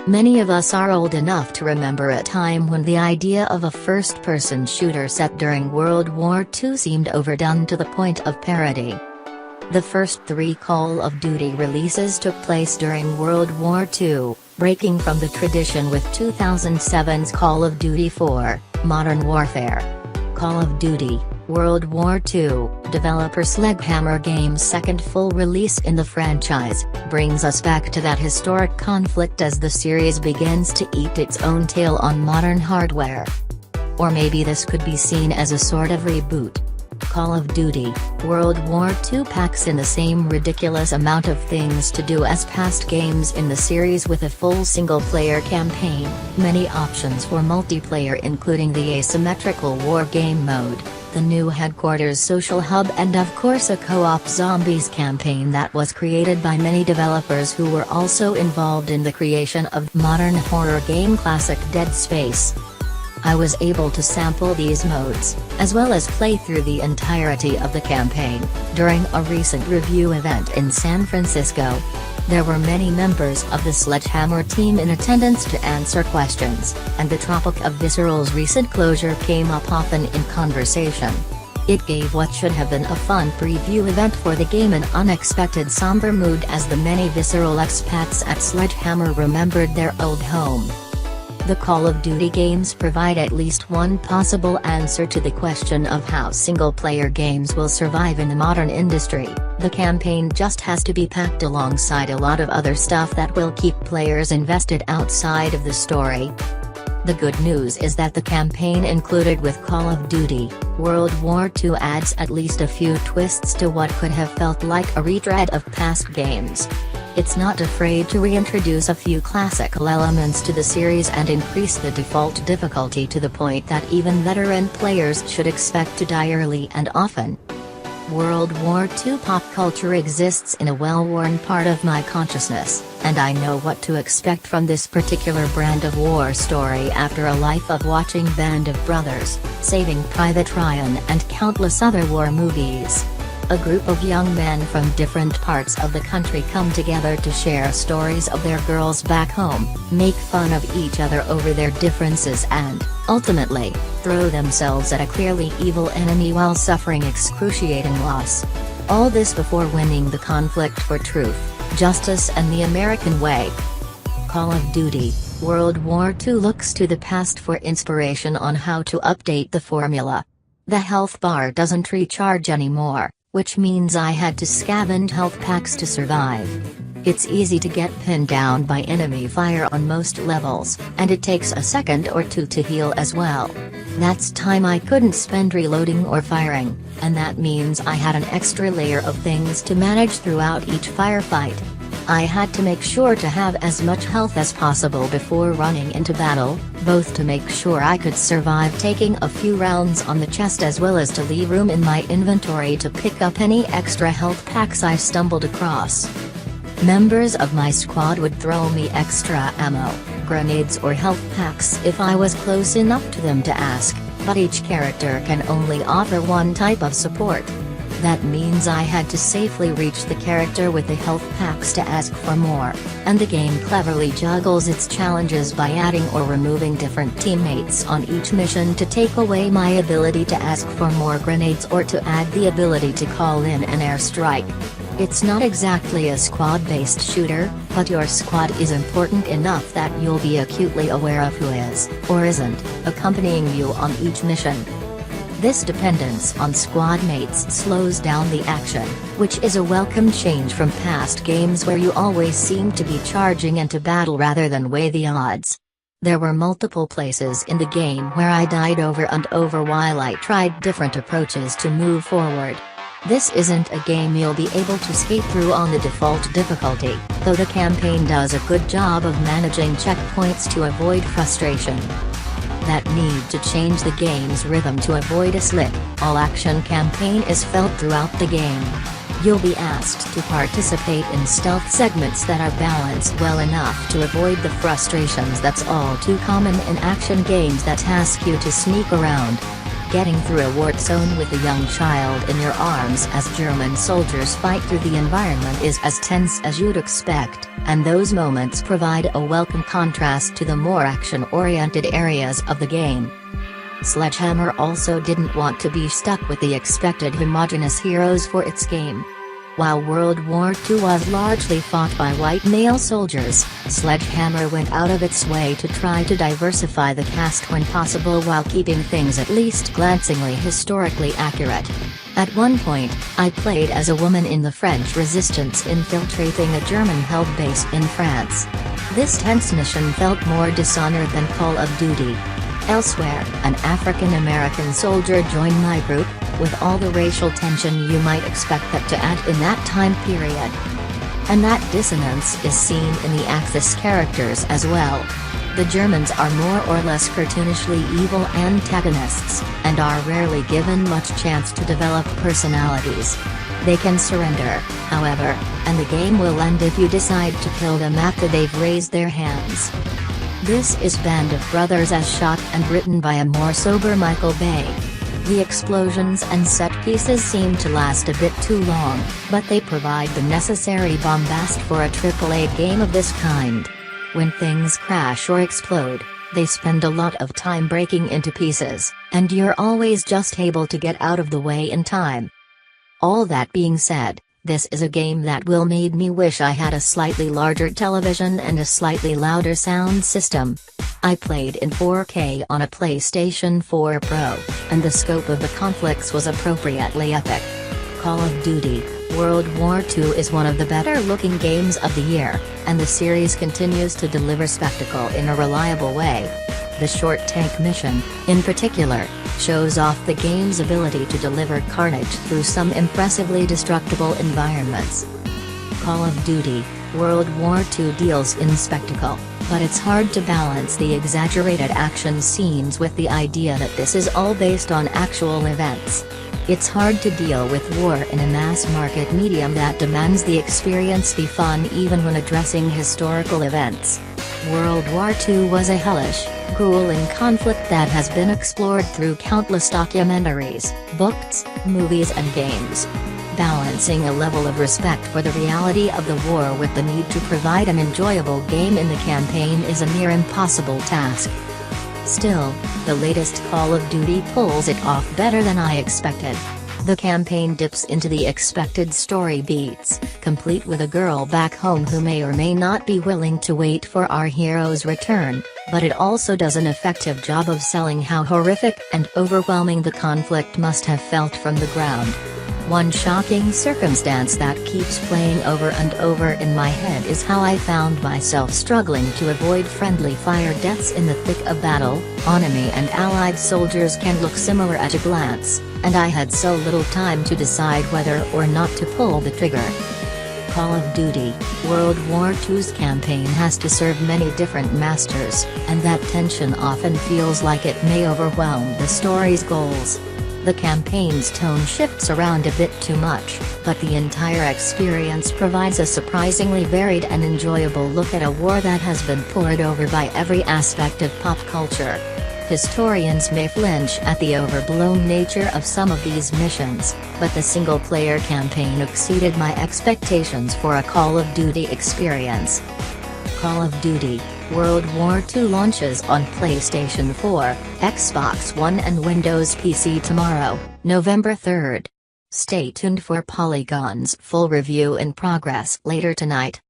Many of us are old enough to remember a time when the idea of a first-person shooter set during World War II seemed overdone to the point of parody. The first 3 Call of Duty releases took place during World War II, breaking from the tradition with 2007's Call of Duty 4, Modern Warfare. Call of Duty, World War II, developer Sledgehammer Games' second full release in the franchise, brings us back to that historic conflict as the series begins to eat its own tail on modern hardware. Or maybe this could be seen as a sort of reboot. Call of Duty, World War II packs in the same ridiculous amount of things to do as past games in the series with a full single-player campaign, many options for multiplayer including the asymmetrical war game mode, the new headquarters social hub and of course a co-op zombies campaign that was created by many developers who were also involved in the creation of modern horror game classic Dead Space. I was able to sample these modes, as well as play through the entirety of the campaign, during a recent review event in San Francisco. There were many members of the Sledgehammer team in attendance to answer questions, and the topic of Visceral's recent closure came up often in conversation. It gave what should have been a fun preview event for the game an unexpected somber mood as the many Visceral expats at Sledgehammer remembered their old home. The Call of Duty games provide at least one possible answer to the question of how single-player games will survive in the modern industry. The campaign just has to be packed alongside a lot of other stuff that will keep players invested outside of the story. The good news is that the campaign included with Call of Duty, World War II adds at least a few twists to what could have felt like a retread of past games. It's not afraid to reintroduce a few classical elements to the series and increase the default difficulty to the point that even veteran players should expect to die early and often. World War II pop culture exists in a well-worn part of my consciousness, and I know what to expect from this particular brand of war story after a life of watching Band of Brothers, Saving Private Ryan and countless other war movies. A group of young men from different parts of the country come together to share stories of their girls back home, make fun of each other over their differences and, ultimately, throw themselves at a clearly evil enemy while suffering excruciating loss. All this before winning the conflict for truth, justice and the American way. Call of Duty, World War II looks to the past for inspiration on how to update the formula. The health bar doesn't recharge anymore, which means I had to scavenge health packs to survive. It's easy to get pinned down by enemy fire on most levels, and it takes a second or two to heal as well. That's time I couldn't spend reloading or firing, and that means I had an extra layer of things to manage throughout each firefight. I had to make sure to have as much health as possible before running into battle, both to make sure I could survive taking a few rounds on the chest as well as to leave room in my inventory to pick up any extra health packs I stumbled across. Members of my squad would throw me extra ammo, grenades or health packs if I was close enough to them to ask, but each character can only offer one type of support. That means I had to safely reach the character with the health packs to ask for more, and the game cleverly juggles its challenges by adding or removing different teammates on each mission to take away my ability to ask for more grenades or to add the ability to call in an airstrike. It's not exactly a squad-based shooter, but your squad is important enough that you'll be acutely aware of who is, or isn't, accompanying you on each mission. This dependence on squad mates slows down the action, which is a welcome change from past games where you always seem to be charging into battle rather than weigh the odds. There were multiple places in the game where I died over and over while I tried different approaches to move forward. This isn't a game you'll be able to skate through on the default difficulty, though the campaign does a good job of managing checkpoints to avoid frustration. That need to change the game's rhythm to avoid a slip, all-action campaign is felt throughout the game. You'll be asked to participate in stealth segments that are balanced well enough to avoid the frustrations that's all too common in action games that ask you to sneak around. getting through a war zone with a young child in your arms as German soldiers fight through the environment is as tense as you'd expect, and those moments provide a welcome contrast to the more action-oriented areas of the game. Sledgehammer also didn't want to be stuck with the expected homogeneous heroes for its game. While World War II was largely fought by white male soldiers, Sledgehammer went out of its way to try to diversify the cast when possible while keeping things at least glancingly historically accurate. At one point, I played as a woman in the French resistance infiltrating a German-held base in France. This tense mission felt more Dishonored than Call of Duty. Elsewhere, an African-American soldier joined my group, with all the racial tension you might expect that to add in that time period. And that dissonance is seen in the Axis characters as well. The Germans are more or less cartoonishly evil antagonists, and are rarely given much chance to develop personalities. They can surrender, however, and the game will end if you decide to kill them after they've raised their hands. This is Band of Brothers as shot and written by a more sober Michael Bay. The explosions and set pieces seem to last a bit too long, but they provide the necessary bombast for a AAA game of this kind. When things crash or explode, they spend a lot of time breaking into pieces, and you're always just able to get out of the way in time. All that being said, this is a game that will made me wish I had a slightly larger television and a slightly louder sound system. I played in 4K on a PlayStation 4 Pro, and the scope of the conflicts was appropriately epic. Call of Duty: World War II is one of the better-looking games of the year, and the series continues to deliver spectacle in a reliable way. The short tank mission, in particular, shows off the game's ability to deliver carnage through some impressively destructible environments. Call of Duty: World War II deals in spectacle, but it's hard to balance the exaggerated action scenes with the idea that this is all based on actual events. It's hard to deal with war in a mass-market medium that demands the experience be fun even when addressing historical events. World War II was a hellish, grueling conflict that has been explored through countless documentaries, books, movies and games. Balancing a level of respect for the reality of the war with the need to provide an enjoyable game in the campaign is a near impossible task. Still, the latest Call of Duty pulls it off better than I expected. The campaign dips into the expected story beats, complete with a girl back home who may or may not be willing to wait for our hero's return, but it also does an effective job of selling how horrific and overwhelming the conflict must have felt from the ground. One shocking circumstance that keeps playing over and over in my head is how I found myself struggling to avoid friendly fire deaths in the thick of battle. Enemy and allied soldiers can look similar at a glance, and I had so little time to decide whether or not to pull the trigger. Call of Duty: World War II's campaign has to serve many different masters, and that tension often feels like it may overwhelm the story's goals. The campaign's tone shifts around a bit too much, but the entire experience provides a surprisingly varied and enjoyable look at a war that has been poured over by every aspect of pop culture. Historians may flinch at the overblown nature of some of these missions, but the single-player campaign exceeded my expectations for a Call of Duty experience. Call of Duty: World War II launches on PlayStation 4, Xbox One and Windows PC tomorrow, November 3rd. Stay tuned for Polygon's full review in progress later tonight.